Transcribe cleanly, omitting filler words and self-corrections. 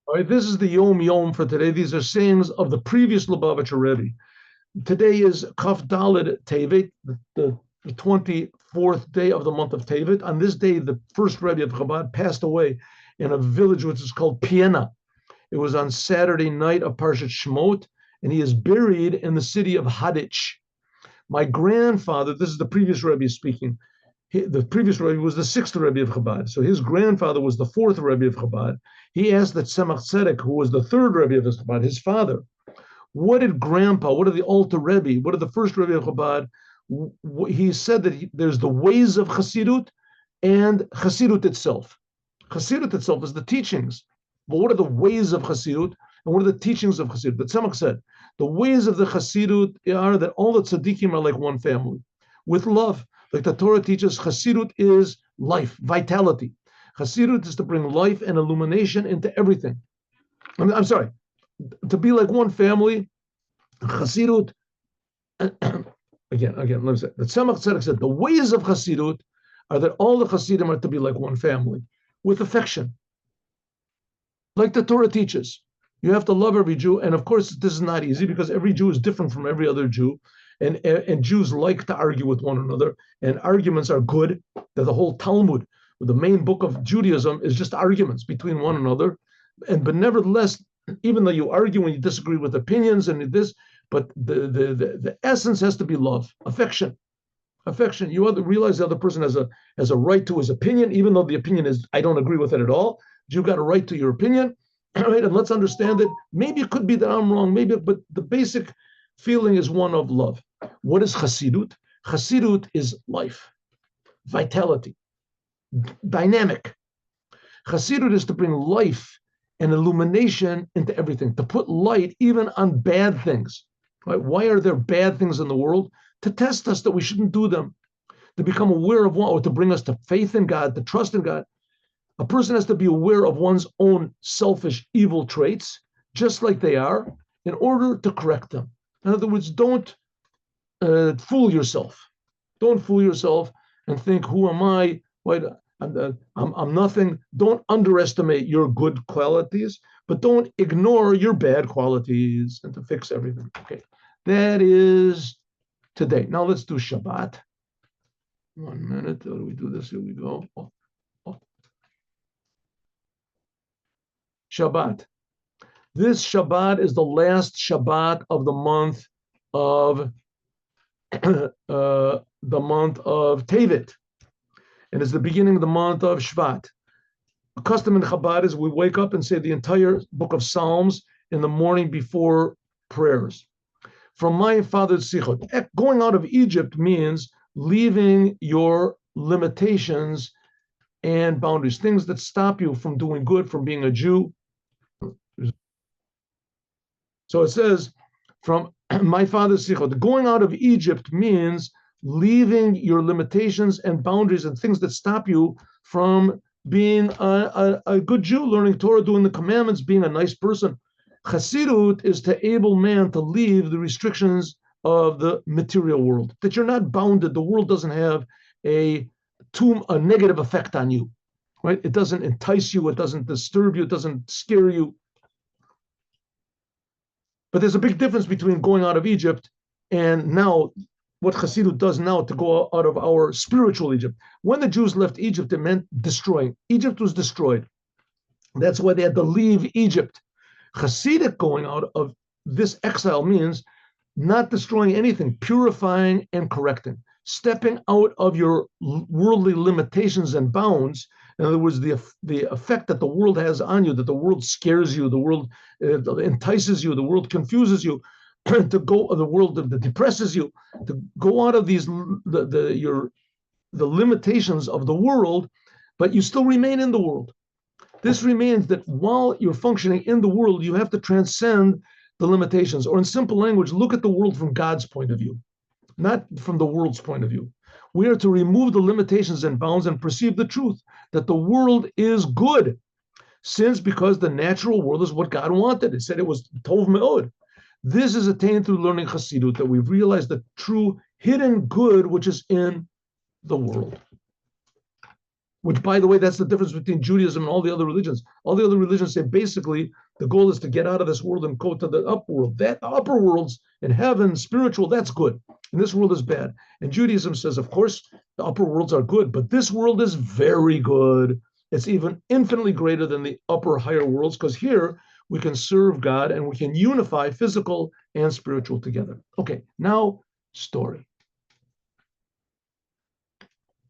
All right, this is the Yom for today. These are sayings of the previous Lubavitcher Rebbe. Today is Kaf Daled Tevet, the 24th day of the month of Tevet. On this day, the first Rebbe of Chabad passed away in a village which is called Piena. It was on Saturday night of Parshat Shemot, and he is buried in the city of Hadich. My grandfather, this is the previous Rebbe speaking, the previous Rebbe was the sixth Rebbe of Chabad. So his grandfather was the fourth Rebbe of Chabad. He asked that Tzemach Tzedek, who was the third Rebbe of Chabad, his father, what did Grandpa, what did the Alter Rebbe, what did the first Rebbe of Chabad, he said that there's the ways of Chassidut and Chassidut itself. Chassidut itself is the teachings. But what are the ways of Chassidut and what are the teachings of Chassidut? The Tzemach said, the ways of the Chassidut are that all the tzaddikim are like one family, with love. Like the Torah teaches, Chassidut is life, vitality. Chassidut is to bring life and illumination into everything. I'm sorry, to be like one family. Chassidut, again, let me say, the Tzemach Tzedek said, the ways of Chassidut are that all the Chassidim are to be like one family, with affection. Like the Torah teaches. You have to love every Jew, and of course, this is not easy because every Jew is different from every other Jew. And Jews like to argue with one another, and arguments are good. The whole Talmud, the main book of Judaism, is just arguments between one another. But nevertheless, even though you argue and you disagree with opinions and this, but the essence has to be love, affection. Affection. You have to realize the other person has a right to his opinion, even though the opinion is, I don't agree with it at all. You got a right to your opinion, right? And let's understand it. Maybe it could be that I'm wrong, but the basic feeling is one of love. What is Chassidut? Chassidut is life, vitality, dynamic. Chassidut is to bring life and illumination into everything, to put light even on bad things. Right? Why are there bad things in the world? To test us that we shouldn't do them, to become aware of one, or to bring us to faith in God, to trust in God. A person has to be aware of one's own selfish, evil traits, just like they are, in order to correct them. In other words, don't fool yourself. Don't fool yourself and think, who am I? I'm nothing. Don't underestimate your good qualities, but don't ignore your bad qualities, and to fix everything. Okay, that is today. Now let's do Shabbat. 1 minute. How do we do this? Here we go. Shabbat. This Shabbat is the last Shabbat of the month of Tevet, and it's the beginning of the month of Shvat. A custom in Chabad is we wake up and say the entire book of Psalms in the morning before prayers. From my father's sichot, going out of Egypt means leaving your limitations and boundaries, things that stop you from doing good, from being a Jew. So it says, from my father's sichot, going out of Egypt means leaving your limitations and boundaries and things that stop you from being a good Jew, learning Torah, doing the commandments, being a nice person. Chassidut is to able man to leave the restrictions of the material world, that you're not bounded. The world doesn't have a negative effect on you, right? It doesn't entice you, it doesn't disturb you, it doesn't scare you. But there's a big difference between going out of Egypt and now what Chassidut does now to go out of our spiritual Egypt. When the Jews left Egypt, it meant destroying. Egypt was destroyed. That's why they had to leave Egypt. Chassidic going out of this exile means not destroying anything, purifying and correcting, stepping out of your worldly limitations and bounds. In other words, the effect that the world has on you, that the world scares you, the world entices you, the world confuses you, to go the world that depresses you, to go out of these the limitations of the world, but you still remain in the world. This remains that while you're functioning in the world, you have to transcend the limitations, or in simple language, look at the world from God's point of view, not from the world's point of view. We are to remove the limitations and bounds and perceive the truth that the world is good, since because the natural world is what God wanted. It said it was Tov Me'od. This is attained through learning Chassidut, that we've realized the true hidden good which is in the world. which, by the way, that's the difference between Judaism and all the other religions. All the other religions say basically the goal is to get out of this world and go to the upper world. That upper worlds in heaven, spiritual, that's good. And this world is bad. And Judaism says, of course, the upper worlds are good, but this world is very good. It's even infinitely greater than the upper, higher worlds, because here we can serve God and we can unify physical and spiritual together. Okay, now story.